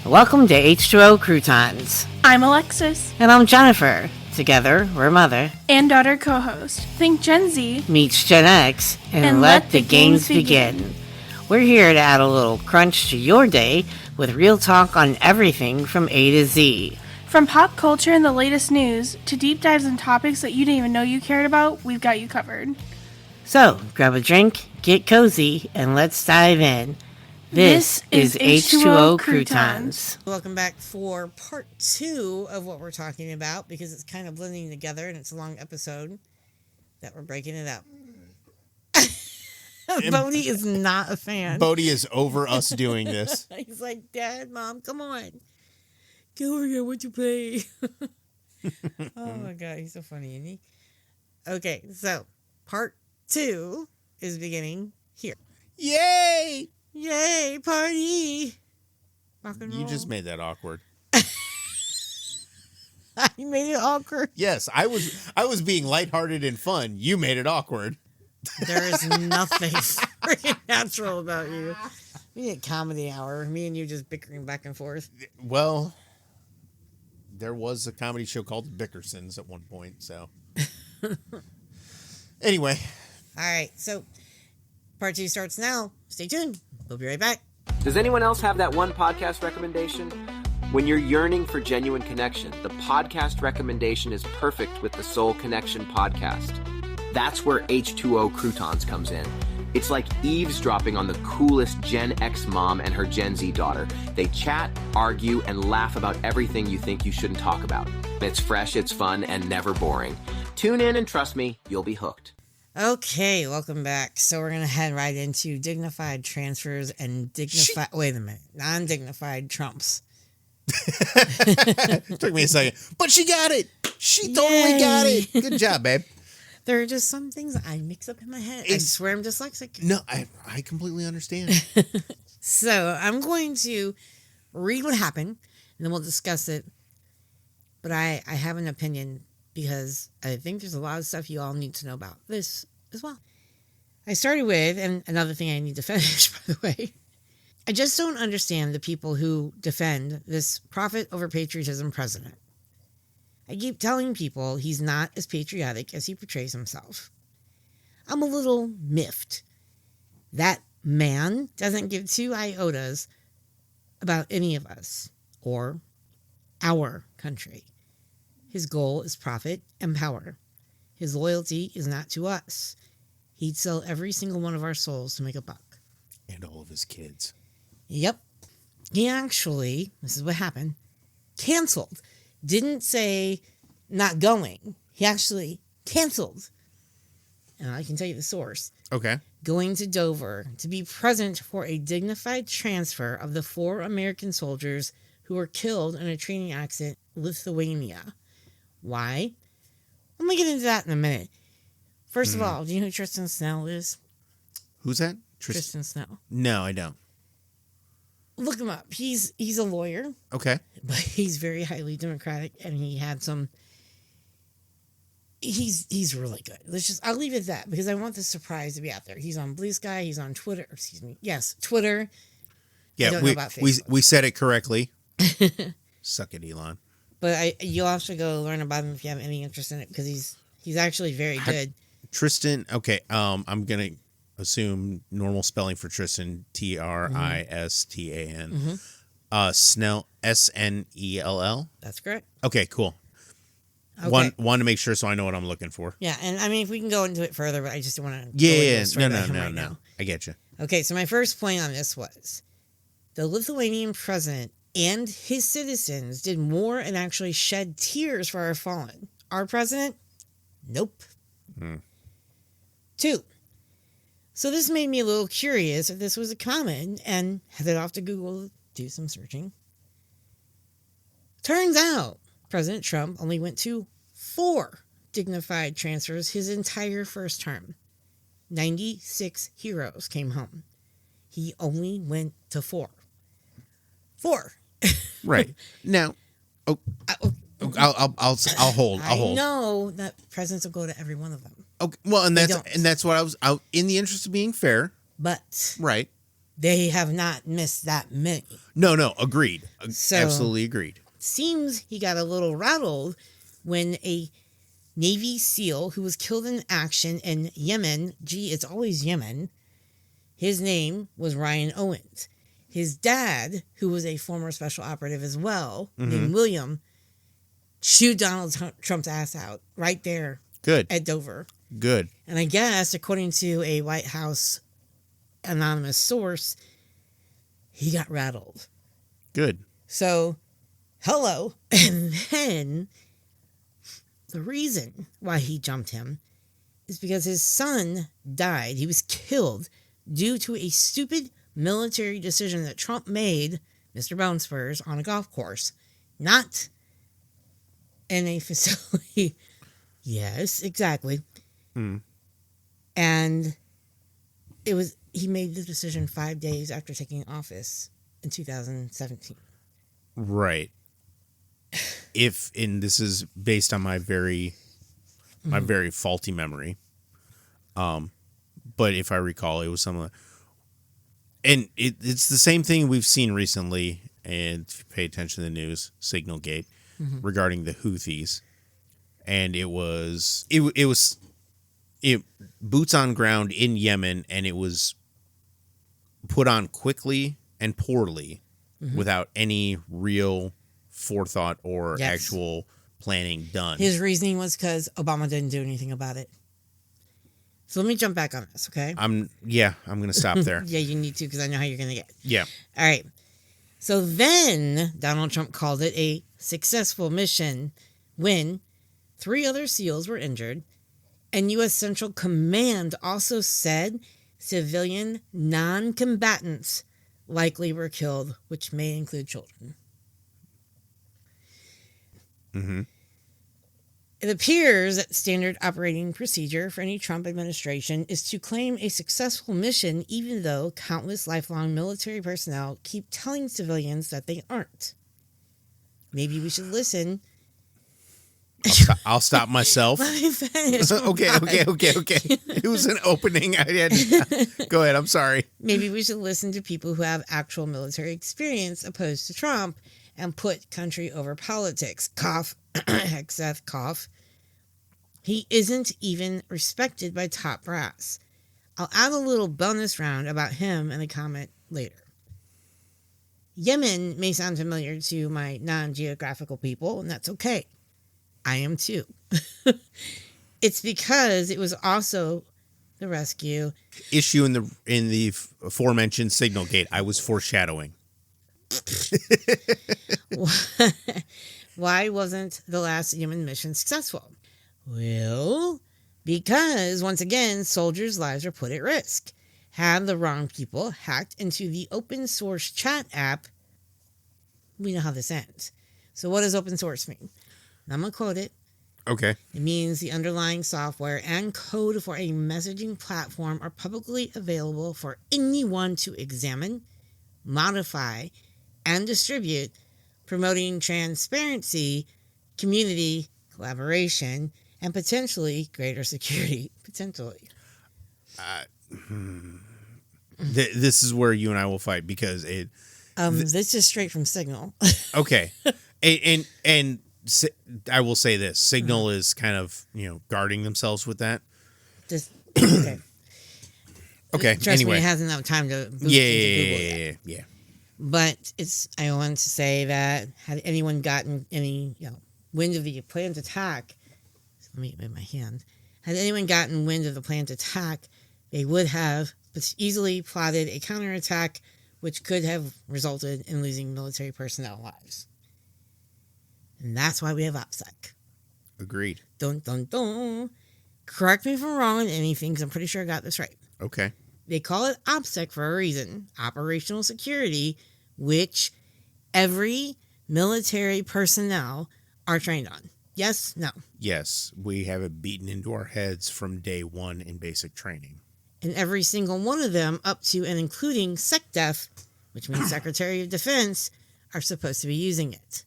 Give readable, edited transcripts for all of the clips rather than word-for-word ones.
Welcome to H2O Croutons. I'm Alexis. And I'm Jennifer. Together, we're mother and daughter co-host. Think Gen Z meets Gen X and let the games begin. We're here to add a little crunch to your day with real talk on everything from A to Z. From pop culture and the latest news to deep dives on topics that you didn't even know you cared about, we've got you covered. So, grab a drink, get cozy, and let's dive in. This is H2O Croutons. Welcome back for part 2 of what we're talking about, because it's kind of blending together and it's a long episode that we're breaking it up. Bodie is not a fan. Bodie is over us doing this. He's like, Dad, Mom, come on. Get over here, what you play? Oh my God, he's so funny, isn't he? Okay, so part 2 is beginning here. Yay! Yay, party! Rock and roll. You just made that awkward. You made it awkward? Yes, I was being lighthearted and fun. You made it awkward. There is nothing freaking natural about you. We need a comedy hour. Me and you just bickering back and forth. Well, there was a comedy show called The Bickersons at one point, so. Anyway. All right, so part 2 starts now. Stay tuned. We'll be right back. Does anyone else have that one podcast recommendation? When you're yearning for genuine connection, the podcast recommendation is perfect with the Soul Connection podcast. That's where H2O Croutons comes in. It's like eavesdropping on the coolest Gen X mom and her Gen Z daughter. They chat, argue, and laugh about everything you think you shouldn't talk about. It's fresh, it's fun, and never boring. Tune in and trust me, you'll be hooked. Okay, welcome back. So we're going to head right into dignified transfers and non-dignified trumps. Took me a second. But she got it. She totally got it. Good job, babe. There are just some things I mix up in my head. I swear I'm dyslexic. No, I completely understand. So I'm going to read what happened, and then we'll discuss it. But I have an opinion, because I think there's a lot of stuff you all need to know about this as well. I started with, and another thing I need to finish, by the way, I just don't understand the people who defend this profit over patriotism president. I keep telling people he's not as patriotic as he portrays himself. I'm a little miffed. That man doesn't give 2 iotas about any of us or our country. His goal is profit and power. His loyalty is not to us. He'd sell every single one of our souls to make a buck. And all of his kids. Yep. He actually, this is what happened, canceled. Didn't say not going. He actually canceled. And I can tell you the source. Okay. Going to Dover to be present for a dignified transfer of the 4 American soldiers who were killed in a training accident in Lithuania. Why? I'm going to get into that in a minute. First of all, do you know who Tristan Snell is? Who's that? Tristan Snell. No, I don't. Look him up. He's a lawyer. Okay. But he's very highly democratic, and he had some... He's really good. I'll leave it at that, because I want the surprise to be out there. He's on Blue Sky. He's on Twitter. Excuse me. Yes, Twitter. Yeah, we said it correctly. Suck it, Elon. But you'll have to go learn about him if you have any interest in it, because he's actually very good. Tristan, okay, I'm going to assume normal spelling for Tristan, Tristan. Snell, Snell. That's correct. Okay, cool. Okay. One to make sure so I know what I'm looking for. Yeah, and I mean, if we can go into it further, but I just don't want to... No. I get you. Okay, so my first point on this was the Lithuanian president and his citizens did more and actually shed tears for our fallen. Our president? Nope. 2. So this made me a little curious if this was a common, and headed off to Google to do some searching. Turns out President Trump only went to 4 dignified transfers his entire first term. 96 heroes came home. He only went to 4. 4. Right. Now, I'll hold. I know that presidents will go to every one of them. Okay. Well, and that's what I was out in the interest of being fair. But right. they have not missed that many. No, agreed. So- Absolutely agreed. Seems he got a little rattled when a Navy SEAL who was killed in action in Yemen, it's always Yemen, his name was Ryan Owens. His dad, who was a former special operative as well, named William, chewed Donald Trump's ass out right there Good. at Dover. Good. And I guess, according to a White House anonymous source, he got rattled. Good. So, hello. And then the reason why he jumped him is because his son died. He was killed due to a stupid military decision that Trump made, Mr. Bone Spurs, on a golf course, not in a facility. Yes, exactly. And he made the decision 5 days after taking office in 2017. Right. And this is based on my very faulty memory. But if I recall, it was something, and it's the same thing we've seen recently. And if you pay attention to the news, Signalgate, regarding the Houthis, and it was boots on ground in Yemen, and it was put on quickly and poorly, without any real forethought or actual planning done. His reasoning was because Obama didn't do anything about it. So let me jump back on this, okay? I'm going to stop there. Yeah, you need to, because I know how you're going to get. Yeah. All right. So then Donald Trump called it a successful mission when 3 other SEALs were injured, and U.S. Central Command also said civilian non-combatants likely were killed, which may include children. It appears that standard operating procedure for any Trump administration is to claim a successful mission even though countless lifelong military personnel keep telling civilians that they aren't. Maybe we should listen. I'll stop myself. Let me finish. Okay. It was an opening. I had go ahead. I'm sorry. Maybe we should listen to people who have actual military experience opposed to Trump and put country over politics. Cough. Hexeth, cough. He isn't even respected by top brass. I'll add a little bonus round about him in a comment later. Yemen may sound familiar to my non-geographical people, and that's okay. I am too. It's because it was also the rescue issue in the aforementioned Signalgate. I was foreshadowing. Why wasn't the last Yemen mission successful? Well, because once again, soldiers' lives are put at risk. Had the wrong people hacked into the open source chat app, we know how this ends. So what does open source mean? I'm going to quote it. Okay. It means the underlying software and code for a messaging platform are publicly available for anyone to examine, modify, and distribute, promoting transparency, community collaboration, and potentially greater security. Potentially. This is where you and I will fight because it. This is straight from Signal. Okay, and I will say this: Signal is kind of guarding themselves with that. Just okay. Okay. Trust anyway, me, it hasn't enough time to boost into Google yet. Yeah. But I want to say that had anyone gotten any wind of the planned attack, let me move my hand. Had anyone gotten wind of the planned attack, they would have easily plotted a counterattack, which could have resulted in losing military personnel lives. And that's why we have OPSEC. Agreed. Dun dun dun. Correct me if I'm wrong on anything, because I'm pretty sure I got this right. Okay. They call it OPSEC for a reason. Operational security, which every military personnel are trained on. Yes? No? Yes. We have it beaten into our heads from day one in basic training. And every single one of them, up to and including SecDef, which means Secretary of Defense, are supposed to be using it.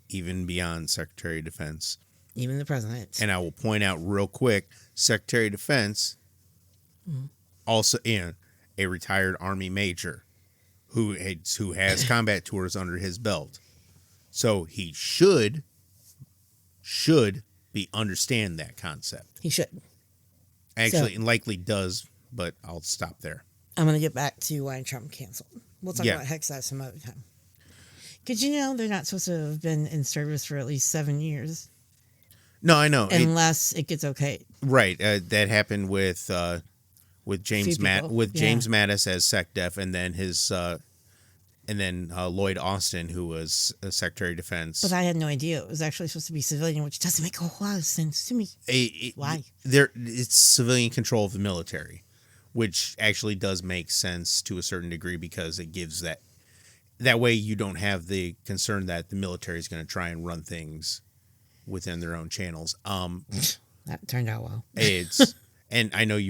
Even beyond Secretary of Defense. Even the President. And I will point out real quick, Secretary of Defense also, a retired Army major who has combat tours under his belt. So he should understand that concept. He should. Actually, and likely does, but I'll stop there. I'm going to get back to why Trump canceled. We'll talk Yeah. about Hexa some other time. Because they're not supposed to have been in service for at least 7 years. No, I know. Unless it gets okay. Right. That happened with James James Mattis as SecDef, and then Lloyd Austin, who was Secretary of Defense. But I had no idea it was actually supposed to be civilian, which doesn't make a whole lot of sense to me. Why? It's civilian control of the military, which actually does make sense to a certain degree because it gives that way you don't have the concern that the military is going to try and run things within their own channels. That turned out well. And I know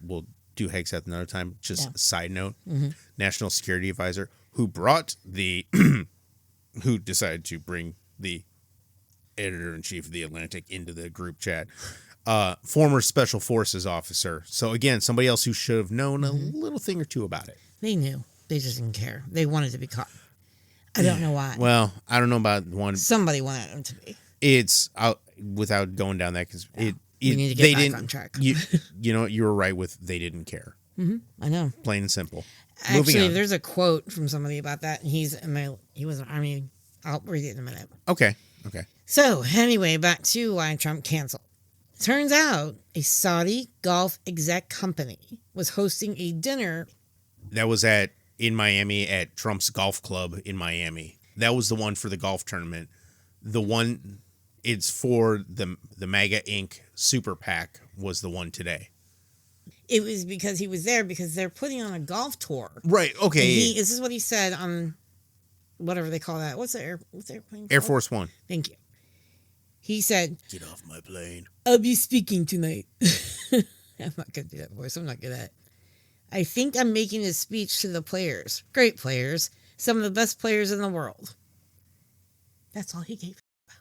we'll do Hegseth another time. Just a side note, National Security Advisor who decided to bring the editor-in-chief of The Atlantic into the group chat. Former Special Forces officer. So again, somebody else who should have known a little thing or two about it. They knew. They just didn't care. They wanted to be caught. I don't know why. Well, I don't know about one. Somebody wanted them to be. It's without going down that because we need to get back on track. You were right with they didn't care. I know. Plain and simple. Actually, there's a quote from somebody about that. And he was an Army. I'll read it in a minute. Okay. So anyway, back to why Trump canceled. Turns out a Saudi golf exec company was hosting a dinner. That was in Miami at Trump's golf club in Miami. That was the one for the golf tournament. The one it's for the MAGA Inc. Super PAC was the one today. It was because he was there because they're putting on a golf tour. Right. Okay. This is what he said on whatever they call that. What's the airplane? Air Force One. Thank you. He said, "Get off my plane. I'll be speaking tonight." I'm not going to do that voice. I'm not good at it. I think I'm making a speech to the players. Great players. Some of the best players in the world. That's all he gave about.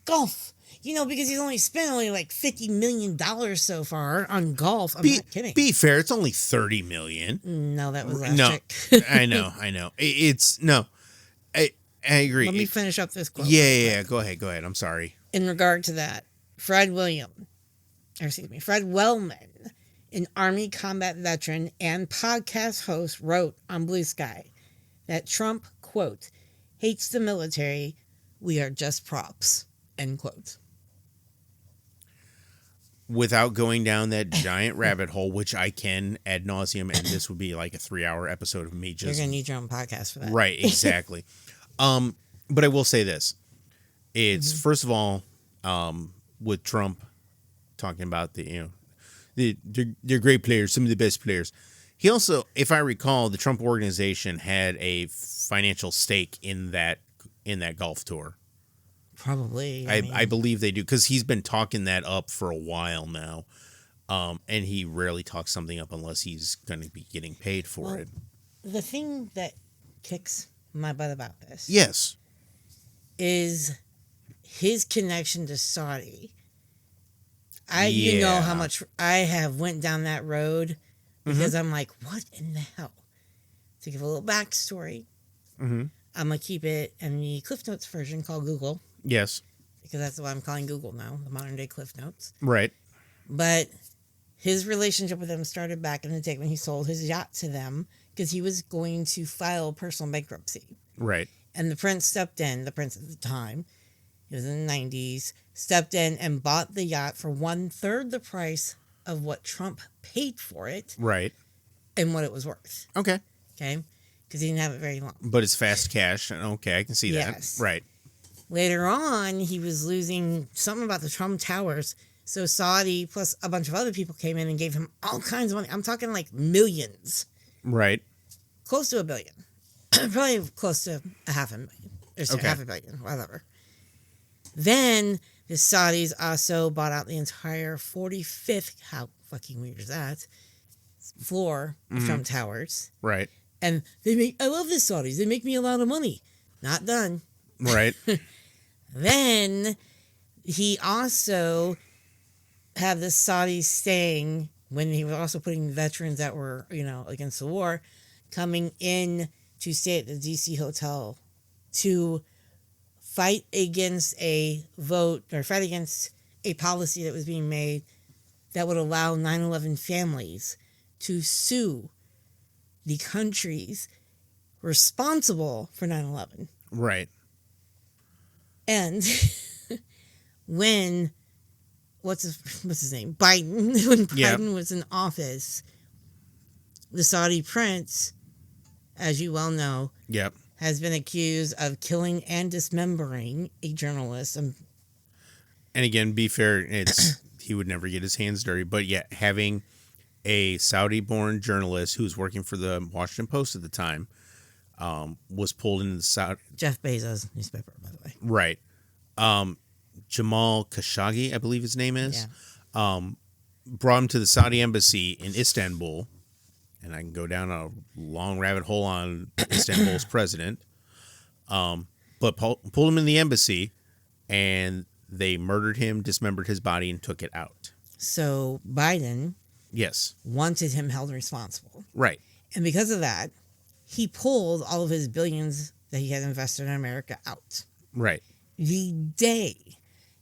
Golf. Because he's only spent like $50 million so far on golf. I'm not kidding. Be fair, it's only $30 million. No, that was last chick. I know. I agree. Let me finish up this quote. Yeah. Go ahead. I'm sorry. In regard to that, Fred Wellman, an Army combat veteran and podcast host, wrote on Blue Sky that Trump, quote, hates the military. We are just props, end quote. Without going down that giant rabbit hole, which I can ad nauseum, and this would be like a 3-hour episode of me just... You're going to need your own podcast for that. Right, exactly. But I will say this. It's, first of all, with Trump talking about they're great players, some of the best players. He also, if I recall, the Trump organization had a financial stake in that golf tour. Probably. I believe they do because he's been talking that up for a while now. And he rarely talks something up unless he's going to be getting paid for it. The thing that kicks my butt about this. Yes. Is his connection to Saudi. You know how much I have went down that road because I'm like, what in the hell? To give a little backstory, I'm going to keep it in the Cliff Notes version called Google. Yes. Because that's what I'm calling Google now, the modern day Cliff Notes. Right. But his relationship with them started back in the day when he sold his yacht to them because he was going to file personal bankruptcy. Right. And the prince stepped in, the prince at the time, it was in the 90s, stepped in and bought the yacht for 1/3 the price of what Trump paid for it. Right. And what it was worth. Okay. Because he didn't have it very long. But it's fast cash. Okay, I can see that. Right. Later on, he was losing something about the Trump Towers. So Saudi plus a bunch of other people came in and gave him all kinds of money. I'm talking like millions. Right. Close to $1 billion. Probably close to $500,000. Or $500 million, whatever. Then the Saudis also bought out the entire 45th, how fucking weird is that, floor of Trump Towers. Right. And I love the Saudis. They make me a lot of money. Not done. Right. Then he also had the Saudis staying when he was also putting veterans that were, against the war, coming in to stay at the DC hotel to fight against a vote or fight against a policy that was being made that would allow 9/11 families to sue the countries responsible for 9/11. Right. And when what's his name? Biden. When Biden was in office, the Saudi prince, as you well know, has been accused of killing and dismembering a journalist. And again, be fair, he would never get his hands dirty. But yet, having a Saudi-born journalist who was working for the Washington Post at the time was pulled into the Saudi... Jeff Bezos' newspaper, by the way. Right. Jamal Khashoggi, I believe his name is, brought him to the Saudi embassy in Istanbul, and I can go down a long rabbit hole on Istanbul's president, but pulled him in the embassy, and they murdered him, dismembered his body, and took it out. So Biden Yes. wanted him held responsible. Right. And because of that, he pulled all of his billions that he had invested in America out. Right. The day,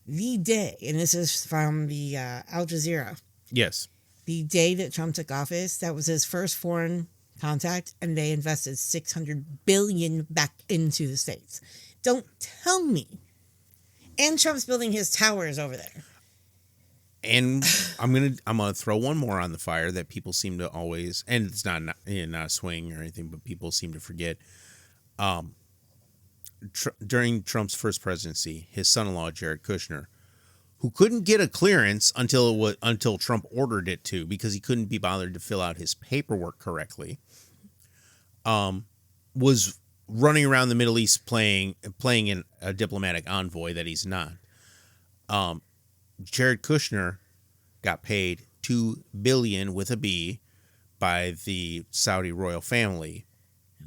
and this is from the Al Jazeera, Yes. the day that Trump took office, that was his first foreign contact, and they invested $600 billion back into the States. Don't tell me. And Trump's building his towers over there. And I'm gonna throw one more on the fire that people seem to always, and it's not a swing or anything, but people seem to forget. During Trump's first presidency, his son-in-law Jared Kushner, who couldn't get a clearance until Trump ordered it to, because he couldn't be bothered to fill out his paperwork correctly, was running around the Middle East playing in a diplomatic envoy that he's not. Jared Kushner got paid $2 billion with a B by the Saudi royal family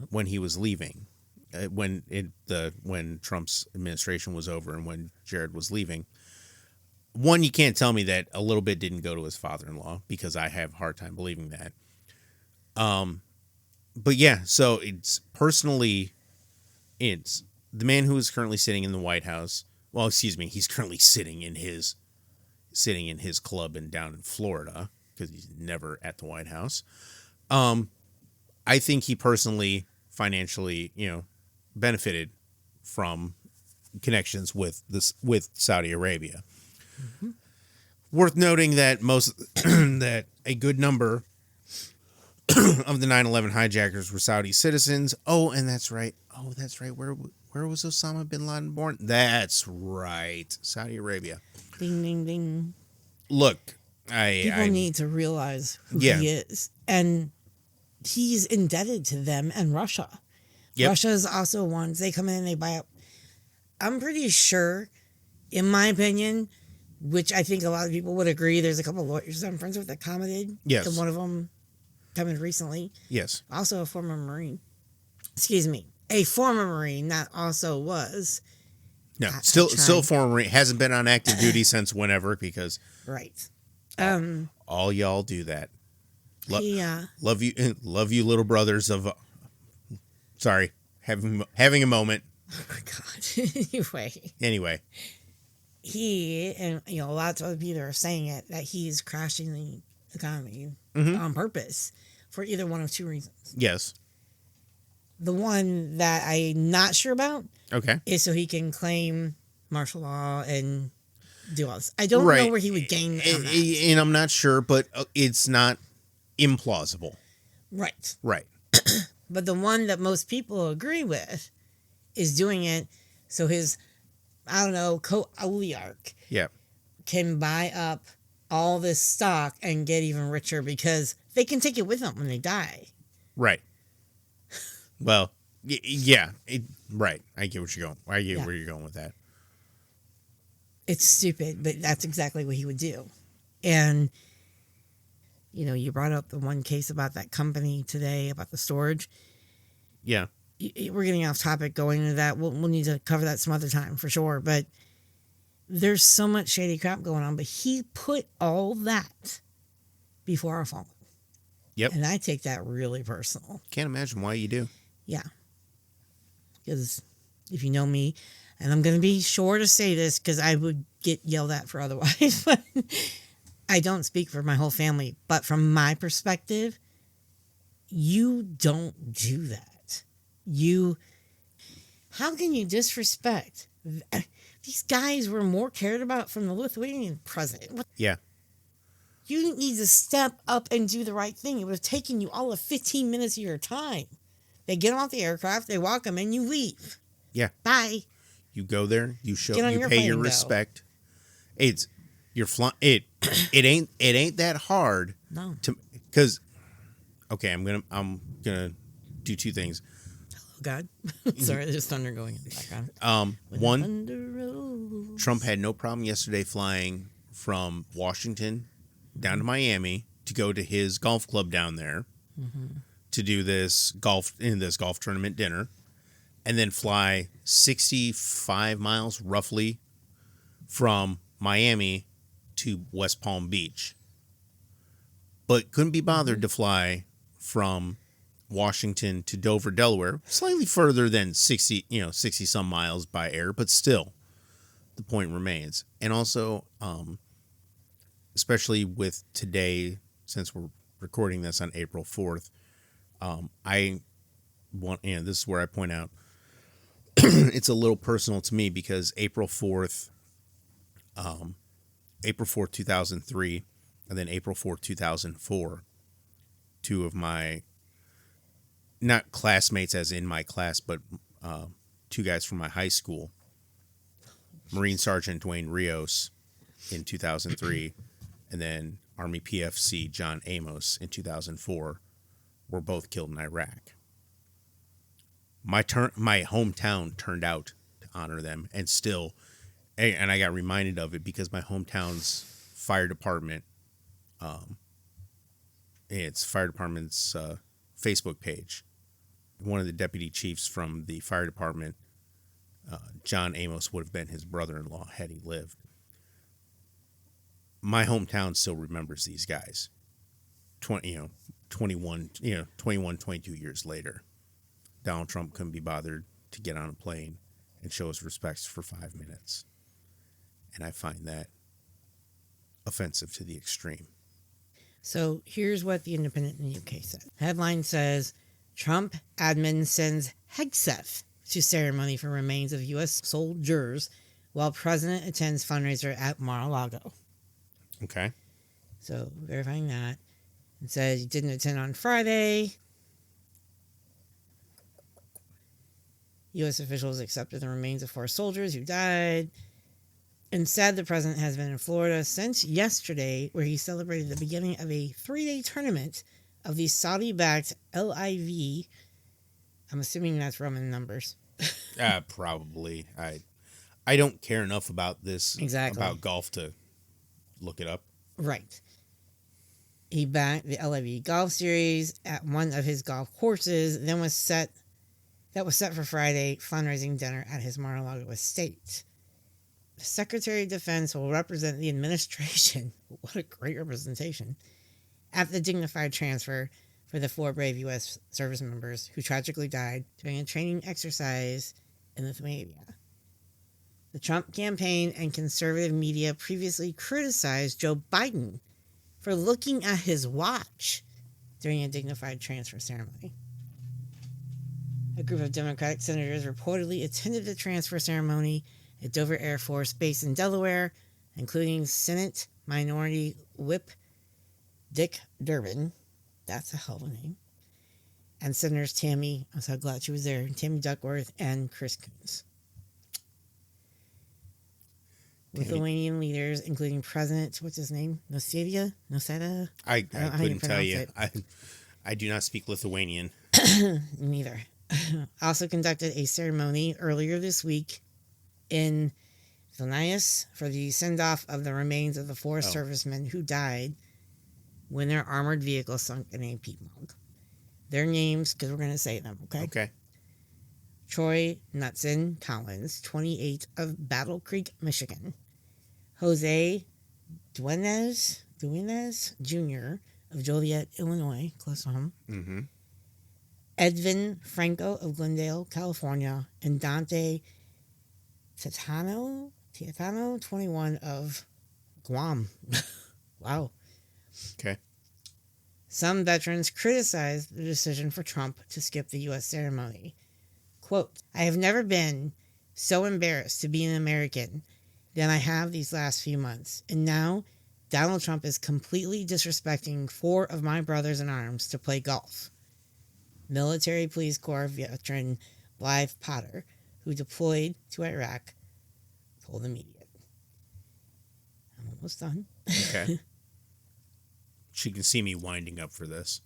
when he was leaving. When Trump's administration was over and when Jared was leaving. One, you can't tell me that a little bit didn't go to his father-in-law, because I have a hard time believing that. But yeah, so it's the man who is currently sitting in the White House. Well, excuse me, he's currently sitting in his club down in Florida, because he's never at the White House. I think he personally, financially, benefited from connections with Saudi Arabia. Mm-hmm. Worth noting that that a good number of the 9/11 hijackers were Saudi citizens. And that's right. Where was Osama bin Laden born? That's right, Saudi Arabia. Ding ding ding. Look, people need to realize who he is, and he's indebted to them and Russia. Yep. Russia is also ones, they come in and they buy up. I'm pretty sure, in my opinion, which I think a lot of people would agree, there's a couple of lawyers I'm friends with that commented. Yes. And one of them commented recently. Yes. Also a former Marine. Excuse me. A former Marine that also was. No, still former Marine. Hasn't been on active duty since whenever, because. Right. All y'all do that. Yeah. Love you, little brothers of. Sorry, having a moment. Oh my God. Anyway. He and lots of other people are saying it, that he's crashing the economy on purpose for either one of two reasons. Yes. The one that I'm not sure about, is so he can claim martial law and do all this. I don't know where he would gain on that. And I'm not sure, but it's not implausible. Right. Right. But the one that most people agree with is doing it so his, co-oligarch can buy up all this stock and get even richer, because they can take it with them when they die. Right. Well, yeah. Right. I get what you're going. I get where you're going with that. It's stupid, but that's exactly what he would do. And, you brought up the one case about that company today, about the storage. Yeah. We're getting off topic going into that. We'll need to cover that some other time for sure. But there's so much shady crap going on. But he put all that before our fallen. Yep. And I take that really personal. Can't imagine why you do. Yeah. Because if you know me, and I'm going to be sure to say this because I would get yelled at for otherwise, but I don't speak for my whole family. But from my perspective, you don't do that. How can you disrespect? These guys were more cared about from the Lithuanian president. Yeah. You need to step up and do the right thing. It would have taken you all of 15 minutes of your time. They get off the aircraft, they walk them, and you leave. Yeah. Bye. You go there, you show, Get on you your pay plane your and go. respect. It ain't that hard. No. Because I'm gonna do two things. Oh, God. Sorry, there's thunder going in the background. One, Thunder rolls. Trump had no problem yesterday flying from Washington down to Miami to go to his golf club down there to do this golf tournament dinner, and then fly 65 miles roughly from Miami to West Palm Beach. But couldn't be bothered to fly from Washington to Dover, Delaware, slightly further than 60 some miles by air, but still the point remains. And also, especially with today, since we're recording this on April 4th, this is where I point out it's a little personal to me because April 4th, 2003, and then April 4th, 2004, two of my, not classmates as in my class, but two guys from my high school, Marine Sergeant Dwayne Rios in 2003, and then Army PFC John Amos in 2004, were both killed in Iraq. My hometown turned out to honor them, and I got reminded of it because my hometown's fire department, its fire department's Facebook page, one of the deputy chiefs from the fire department, John Amos, would have been his brother-in-law had he lived. My hometown still remembers these guys 21, 22 years later. Donald Trump couldn't be bothered to get on a plane and show his respects for 5 minutes. And I find that offensive to the extreme. So here's what the Independent in the UK said. Headline says, Trump admin sends Hegseth to ceremony for remains of U.S. soldiers while president attends fundraiser at Mar-a-Lago. Okay. So verifying that. It says he didn't attend on Friday. U.S. officials accepted the remains of 4 soldiers who died. Instead, the president has been in Florida since yesterday, where he celebrated the beginning of a 3-day tournament of the Saudi-backed LIV. I'm assuming that's Roman numbers. Probably. I don't care enough about this, Exactly. about golf to look it up. Right. He backed the LIV golf series at one of his golf courses, then was set for Friday fundraising dinner at his Mar-a-Lago estate. The Secretary of Defense will represent the administration. What a great representation. At the dignified transfer for the 4 brave U.S. service members who tragically died during a training exercise in Lithuania. The Trump campaign and conservative media previously criticized Joe Biden for looking at his watch during a dignified transfer ceremony. A group of Democratic senators reportedly attended the transfer ceremony at Dover Air Force Base in Delaware, including Senate Minority Whip Dick Durbin, that's a hell of a name, and Senators Tammy, I'm so glad she was there, Tammy Duckworth and Chris Coons. Lithuanian leaders, including President, what's his name? Noseda? I couldn't tell you. It. I do not speak Lithuanian. Neither. Also conducted a ceremony earlier this week in Vilnius for the send-off of the remains of the 4 servicemen who died when their armored vehicle sunk in a peat bog. Their names, because we're going to say them, okay? Okay. Troy Knutson Collins, 28, of Battle Creek, Michigan. Jose Duenas Jr., of Joliet, Illinois, close to home. Mm-hmm. Edvin Franco of Glendale, California. And Dante Tietano, 21 of Guam. Wow. Okay. Some veterans criticized the decision for Trump to skip the U.S. ceremony. Quote, I have never been so embarrassed to be an American than I have these last few months. And now Donald Trump is completely disrespecting 4 of my brothers in arms to play golf. Military Police Corps veteran Blythe Potter, who deployed to Iraq, told the media. I'm almost done. Okay. She can see me winding up for this.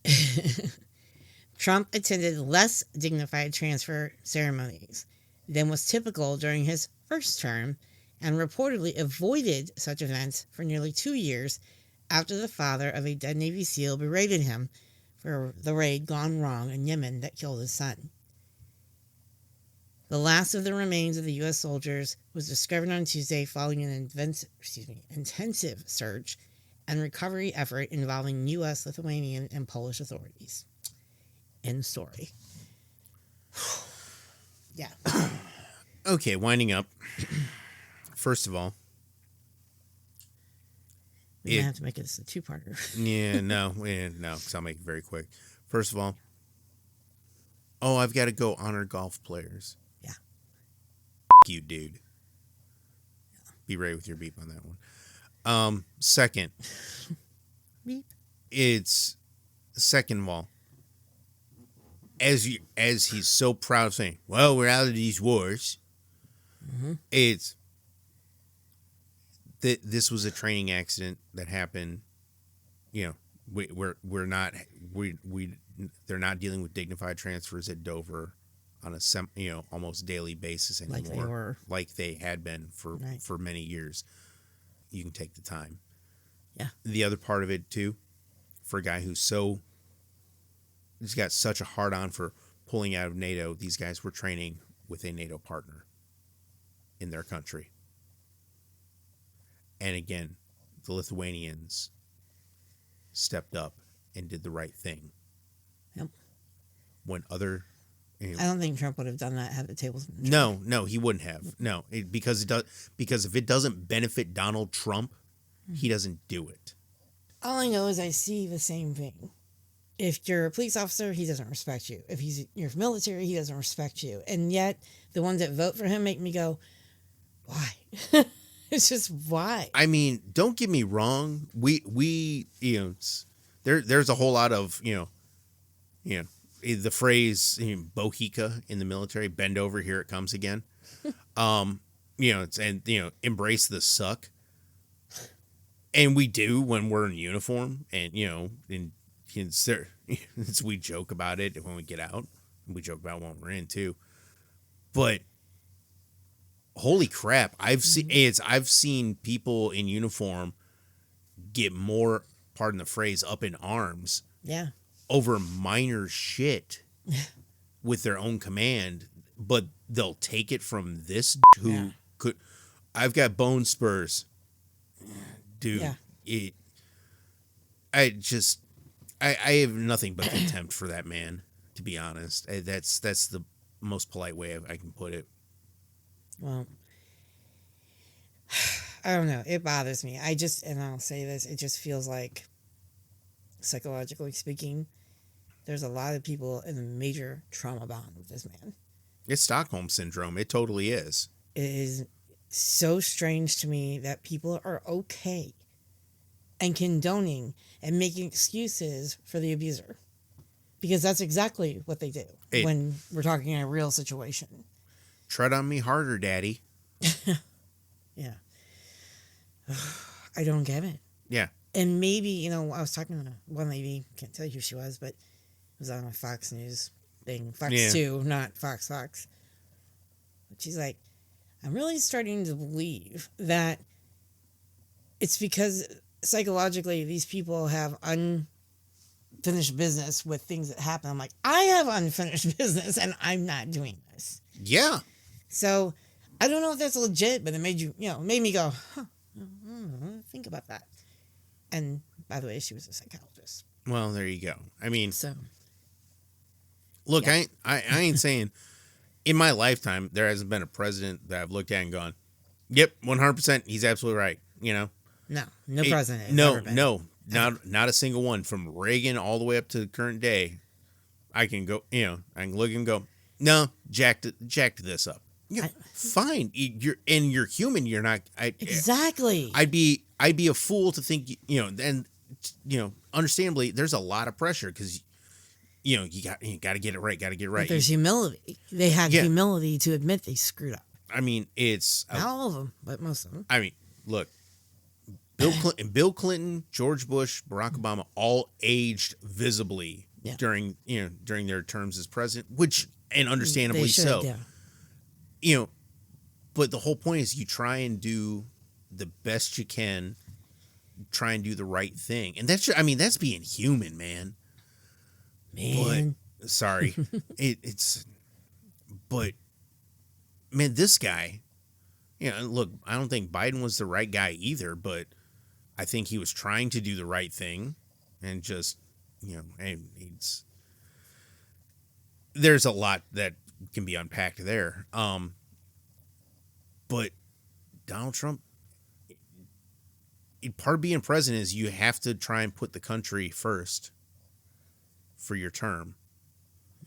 Trump attended less dignified transfer ceremonies than was typical during his first term and reportedly avoided such events for nearly 2 years after the father of a dead Navy SEAL berated him for the raid gone wrong in Yemen that killed his son. The last of the remains of the U.S. soldiers was discovered on Tuesday following an intensive search and recovery effort involving U.S., Lithuanian, and Polish authorities. End story. Yeah. Okay, winding up. First of all, we might have to make this a two-parter. no, because I'll make it very quick. First of all, I've got to go honor golf players. Yeah. You, dude. Yeah. Be ready with your beep on that one. Second, Beep. It's second of all, as he's so proud of saying, well, we're out of these wars. Mm-hmm. It's that this was a training accident that happened. You know, we're not they're not dealing with dignified transfers at Dover on a almost daily basis anymore, like they had been for many years. You can take the time. Yeah. The other part of it too, for a guy who's got such a hard on for pulling out of NATO, these guys were training with a NATO partner in their country. And again, the Lithuanians stepped up and did the right thing. Yep. When other... I don't think Trump would have done that had the tables been turned. No, he wouldn't have. No, because if it doesn't benefit Donald Trump, he doesn't do it. All I know is I see the same thing. If you're a police officer, he doesn't respect you. If you're military, he doesn't respect you. And yet, the ones that vote for him make me go, why? It's just why. I mean, don't get me wrong. We there's a whole lot of the phrase bohica in the military, bend over, here it comes again. Embrace the suck. And we do when we're in uniform, and we joke about it when we get out. We joke about when we're in too. But holy crap, I've seen people in uniform get more, pardon the phrase, up in arms. Yeah. Over minor shit with their own command, but they'll take it from this who could. I've got bone spurs, dude. Yeah. I have nothing but contempt for that man, to be honest. That's the most polite way I can put it. Well, I don't know. It bothers me. And I'll say this, it just feels like, psychologically speaking, there's a lot of people in a major trauma bond with this man. It's Stockholm Syndrome. It totally is. It is so strange to me that people are okay and condoning and making excuses for the abuser. Because that's exactly what they do when we're talking in a real situation. Tread on me harder, Daddy. Yeah. I don't get it. Yeah. And maybe, I was talking to one lady, can't tell you who she was, but it was on a Fox News thing. Fox 2, not Fox. But she's like, I'm really starting to believe that it's because psychologically these people have unfinished business with things that happen. I'm like, I have unfinished business and I'm not doing this. Yeah. So I don't know if that's legit, but it made made me go, think about that. And by the way, she was a psychologist. Well, there you go. I mean, So, look, yeah. I ain't saying in my lifetime there hasn't been a president that I've looked at and gone, "Yep, 100%, he's absolutely right." You know, no president. Has no, ever been. no, not a single one from Reagan all the way up to the current day. I can go, I can look and go, no, jacked this up. Yeah, fine. You're human. You're not. Exactly. I'd be a fool to think, then, understandably, there's a lot of pressure because, you got to get it right. Got to get it right. But there's humility. They had humility to admit they screwed up. I mean, it's not all of them, but most of them. I mean, look, Bill Clinton, George Bush, Barack Obama all aged visibly during their terms as president, which, and understandably so. Yeah. But the whole point is you try and do the best you can, try and do the right thing. And that's being human, man. But, sorry. But, man, this guy, look, I don't think Biden was the right guy either, but I think he was trying to do the right thing and just, there's a lot that can be unpacked there. But Donald Trump, part of being president is you have to try and put the country first for your term.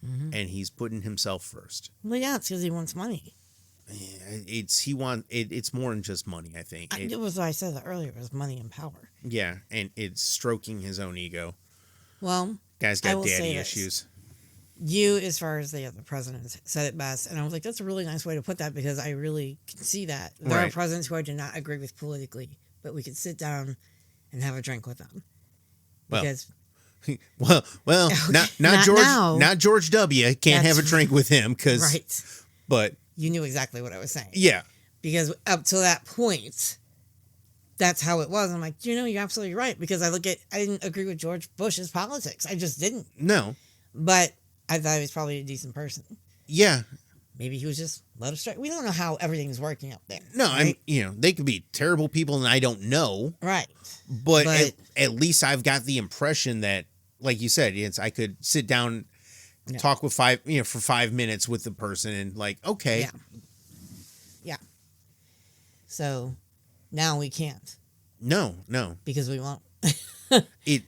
Mm-hmm. And he's putting himself first. Well, yeah, it's because he wants money. It's more than just money, I think. It was what I said earlier. It was money and power. Yeah, and it's stroking his own ego. Well, guy's got daddy issues. You, as far as the other presidents, said it best. And I was like, that's a really nice way to put that because I really can see that. There are presidents who I do not agree with politically, but we could sit down and have a drink with them. Because... Well, not George. Now. Not George W. Can't have a drink with him because. Right. But you knew exactly what I was saying. Yeah. Because up to that point, that's how it was. I'm like, you're absolutely right. Because I didn't agree with George Bush's politics. I just didn't. No. But I thought he was probably a decent person. Yeah. Maybe he was just led astray. We don't know how everything's working up there. No, right? They could be terrible people and I don't know. Right. But at least I've got the impression that, like you said, I could sit down, talk with for 5 minutes with the person and like, okay. Yeah. So now we can't. No. Because we won't. He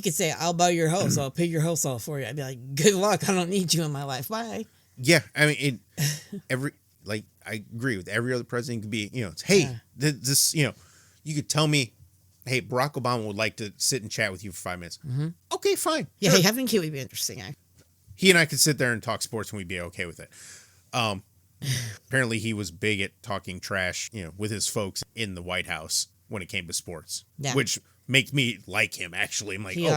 could say, I'll buy your house. I'll pay your house off for you. I'd be like, good luck. I don't need you in my life. Bye. Yeah. I mean, I agree with every other president could be, this, you could tell me, hey, Barack Obama would like to sit and chat with you for 5 minutes. Mm-hmm. Okay, fine. Yeah, sure. I think it would be interesting. He and I could sit there and talk sports and we'd be okay with it. Apparently he was big at talking trash, with his folks in the White House when it came to sports, which makes me like him, actually. I'm like, he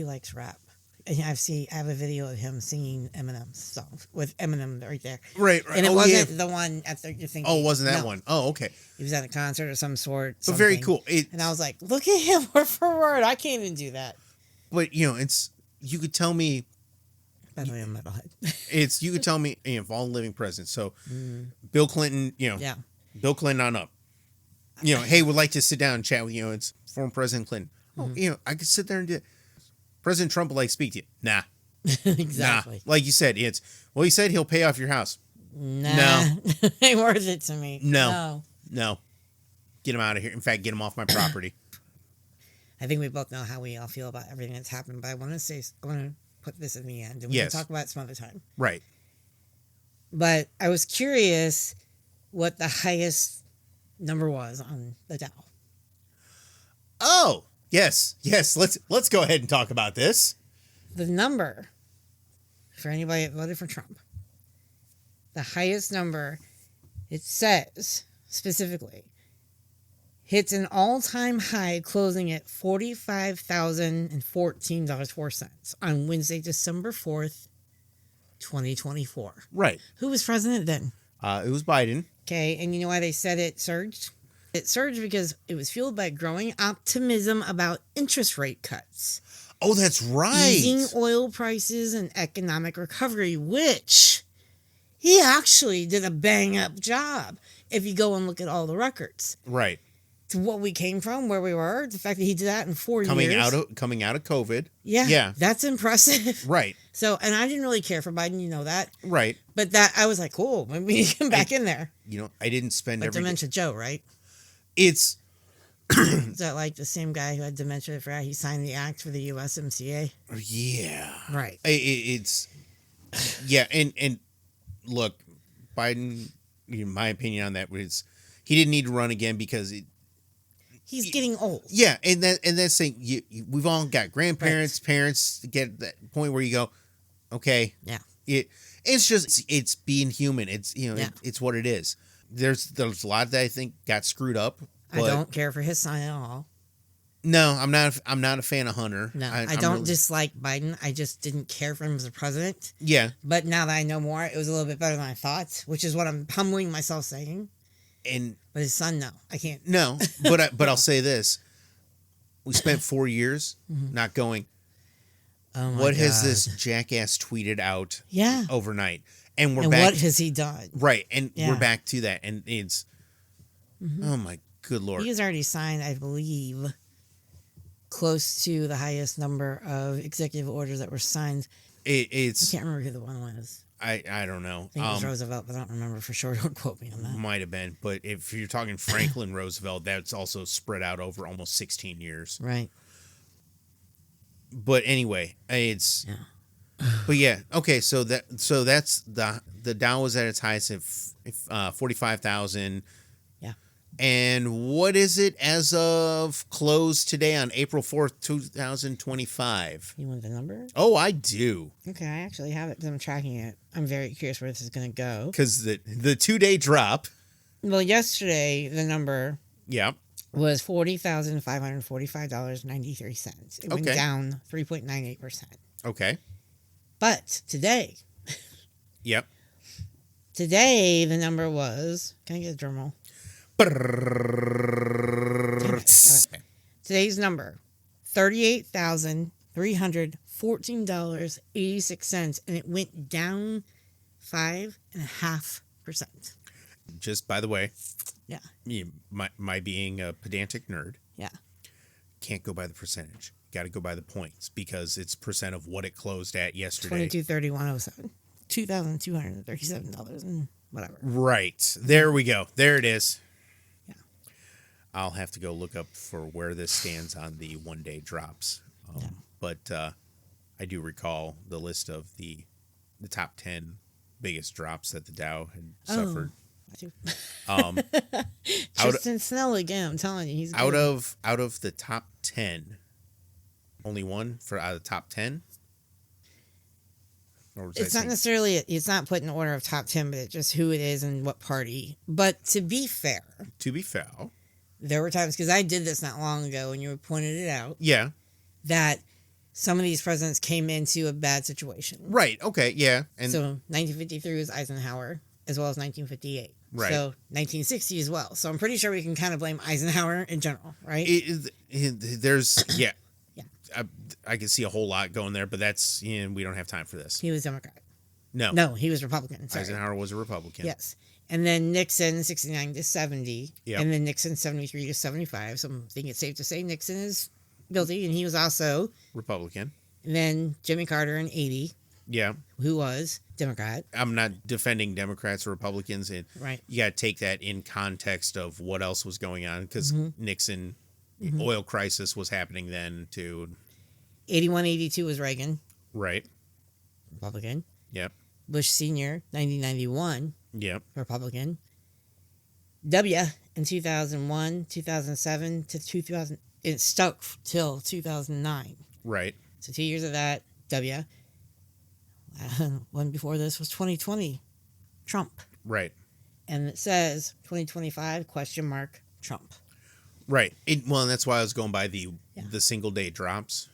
likes rap. And I have a video of him singing Eminem's song with Eminem right there. Right. And it wasn't the one you're thinking. Oh, wasn't that one? Oh, okay. He was at a concert of some sort. But very cool. And I was like, look at him word for word. I can't even do that. But, you could tell me. By the way, I'm metalhead. You could tell me, of all living presidents. So, Bill Clinton, Bill Clinton on up. Hey, would like to sit down and chat with you. It's former President Clinton. Mm-hmm. I could sit there and do it. President Trump would like to speak to you. Nah. Exactly. Nah. Like you said, he said he'll pay off your house. Nah. No. Ain't worth it to me. No. Get him out of here. In fact, get him off my property. I think we both know how we all feel about everything that's happened, but I want to put this in the end, and we can talk about it some other time. Right. But I was curious what the highest number was on the Dow. Oh, yes. Let's go ahead and talk about this. The number for anybody that voted for Trump, the highest number, it says specifically, hits an all-time high, closing at $45,014.04 on Wednesday, December 4th, 2024. Right. Who was president then? It was Biden. Okay, and you know why they said it surged? It surged because it was fueled by growing optimism about interest rate cuts. Oh, that's right. Easing oil prices and economic recovery, which he actually did a bang-up job if you go and look at all the records. Right. to what we came from, where we were. The fact that he did that in 4 years. Coming out of COVID. Yeah. That's impressive. Right. So, and I didn't really care for Biden, you know that. Right. But that, I was like, cool, maybe we need to come back in there. You know, I didn't spend Like every Dementia Joe, right? It's Is that like the same guy who had dementia? For he signed the act for the USMCA? yeah. Right. It's yeah, and look, Biden, in my opinion on that was he didn't need to run again because he's getting old. Yeah, and that's saying we've all got grandparents, parents get that point where you go, okay, Yeah. It's being human. It's it's what it is. There's a lot that I think got screwed up. I don't care for his son at all. No, I'm not a fan of Hunter. No, I I'm don't really- dislike Biden. I just didn't care for him as a president. Yeah, But now that I know more, it was a little bit better than I thought, which is what I'm humbling myself saying. and But his son, no, I can't. no, but I'll say this: we spent 4 years not going. Oh my What has God. this jackass tweeted out? Yeah. Overnight, and we're And back. what has he done? Right, and Yeah. we're back to that, and it's oh my good lord. He has already signed, I believe, close to the highest number of executive orders that were signed. I It's can't remember who the one was. I don't know. I think it was Roosevelt, but I don't remember for sure. Don't quote me on that. Might have been, but if you're talking Franklin Roosevelt, that's also spread out over almost 16 years. Right. But anyway, it's Yeah. but yeah, okay, so that's the Dow was at its highest at 45,000. Yeah. And what is it as of close today on April 4th, 2025? You want the number? Oh, I do. Okay, I actually have it because I'm tracking it. I'm very curious where this is going to go. Cuz the 2-day drop, Well, yesterday, the number yeah. was $40,545.93. It went Okay. down 3.98%. Okay. But today, Yep. the number was, can I get a drum roll? Today's number, $38,314.86, and it went down 5.5%. Just by the way, Yeah, my being a pedantic nerd, yeah. can't go by the percentage. Got to go by the points because it's percent of what it closed at yesterday. $22.3107. $2,237 and whatever. Right. There we go. There it is. Yeah. I'll have to go look up for where this stands on the 1-day drops. But I do recall the list of the top 10 biggest drops that the Dow had suffered. Tristan Snell again. I'm telling you, he's Out good. of the top 10, only one for out of the top 10. Or was It's I not saying- necessarily. It's not put in order of top 10, but it's just who it is and what party. But to be fair, To be fair, there were times because I did this not long ago, and you pointed it out yeah, that some of these presidents came into a bad situation. right, okay, yeah, and So 1953 was Eisenhower, as well as 1958. Right. So 1960 as well. So I'm pretty sure we can kind of blame Eisenhower in general, right? there's yeah, Yeah. I can see a whole lot going there, but that's we don't have time for this. He was Democrat. No, No, he was Republican. Sorry. Eisenhower was a Republican. Yes. And then Nixon, 69 to 70. Yep. And then Nixon, 73 to 75. So I think it's safe to say Nixon is guilty. And he was also. Republican. And then Jimmy Carter in 80, Yeah, who was Democrat. I'm not defending Democrats or Republicans, and Right. you got to take that in context of what else was going on because Nixon oil crisis was happening then too. 81, 82 was Reagan, Right. Republican. Yep. Bush Sr., 1991, Yep. Republican. W in 2001, 2007 to 2000. It stuck till 2009. Right. So 2 years of that, W. One before this was 2020, Trump. Right. And it says 2025, Trump. Right. Well, and that's why I was going by the Yeah. single day drops.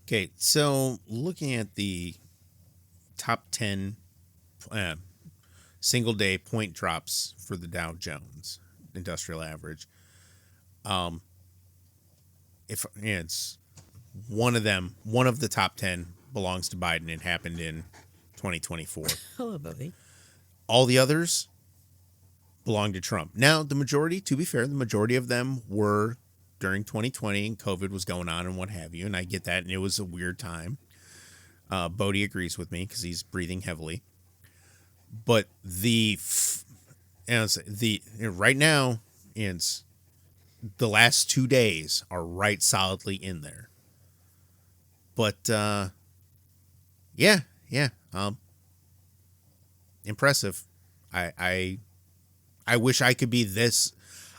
Okay, so looking at the top 10 single day point drops for the Dow Jones Industrial Average, it's one of the top 10 belongs to Biden and happened in 2024. Hello, buddy. All the others belonged to Trump. Now, the majority, to be fair, the majority of them were during 2020 and COVID was going on and what have you. And I get that. And it was a weird time. Bodie agrees with me because he's breathing heavily. But right now, it's the last 2 days are right solidly in there. But yeah, impressive. I wish I could be this.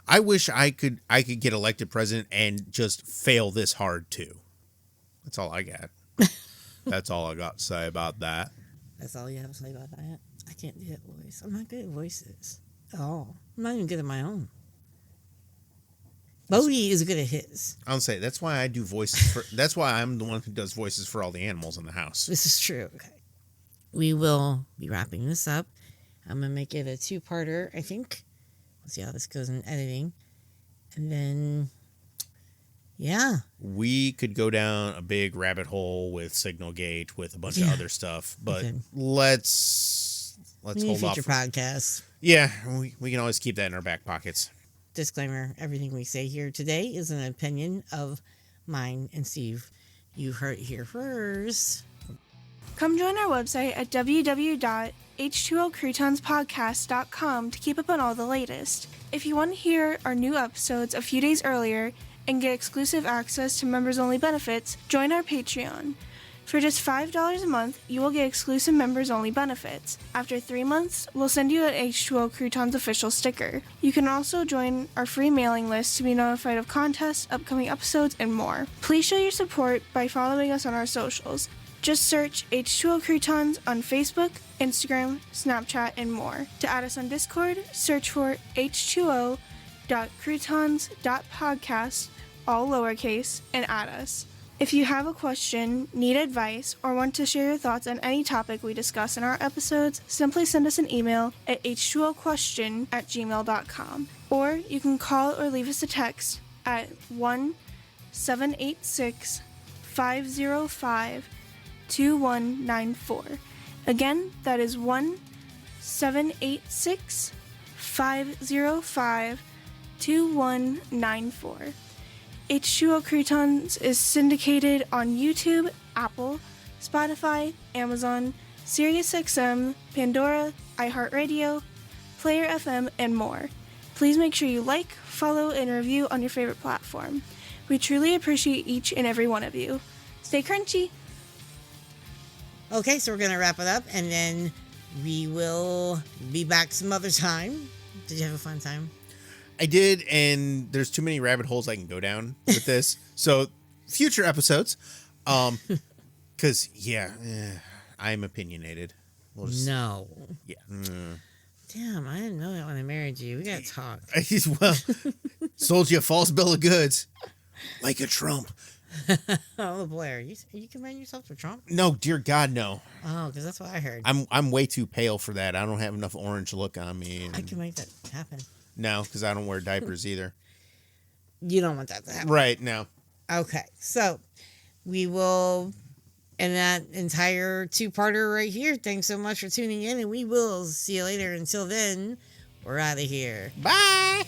I wish I could get elected president and just fail this hard too. That's all I got. That's all I got to say about that. That's all you have to say about that? I can't do that voice. I'm not good at voices at all. I'm not even good at my own. Bodie is good at his. I'll say that's why I do voices. That's why I'm the one who does voices for all the animals in the house. This is true. Okay. We will be wrapping this up. I'm going to make it a 2-parter, I think. We'll see how this goes in editing. And then, yeah. We could go down a big rabbit hole with Signalgate, with a bunch of other stuff. But let's hold off. Future podcasts. Yeah, we can always keep that in our back pockets. Disclaimer, everything we say here today is an opinion of mine and Steve. You heard it here first. Come join our website at www.h2ocretonspodcast.com to keep up on all the latest. If you want to hear our new episodes a few days earlier and get exclusive access to members-only benefits, join our Patreon. For just $5 a month, you will get exclusive members-only benefits. After 3 months, we'll send you an H2O Croutons official sticker. You can also join our free mailing list to be notified of contests, upcoming episodes, and more. Please show your support by following us on our socials. Just search H2O Croutons on Facebook, Instagram, Snapchat, and more. To add us on Discord, search for h2o.croutons.podcast, all lowercase, and add us. If you have a question, need advice, or want to share your thoughts on any topic we discuss in our episodes, simply send us an email at h2oquestion@gmail.com. Or you can call or leave us a text at 1-786-505-2194. Again, that is 1-786-505-2194. H2O Croutons is syndicated on YouTube, Apple, Spotify, Amazon, SiriusXM, Pandora, iHeartRadio, Player FM, and more. Please make sure you like, follow, and review on your favorite platform. We truly appreciate each and every one of you. Stay crunchy! Okay, so we're going to wrap it up, and then we will be back some other time. Did you have a fun time? I did, and there's too many rabbit holes I can go down with this. So, future episodes. Because, I'm opinionated. No. Yeah. Damn, I didn't know that when I married you. We got to talk. Well, sold you a false bill of goods. Like a Trump. Oh, boy. Are you comparing yourself to Trump? No, dear God, no. Oh, because that's what I heard. I'm way too pale for that. I don't have enough orange look on me. I can make that happen. No, because I don't wear diapers either. You don't want that to happen. Right, no. Okay, so we will end that entire 2-parter right here. Thanks so much for tuning in, and we will see you later. Until then, we're out of here. Bye!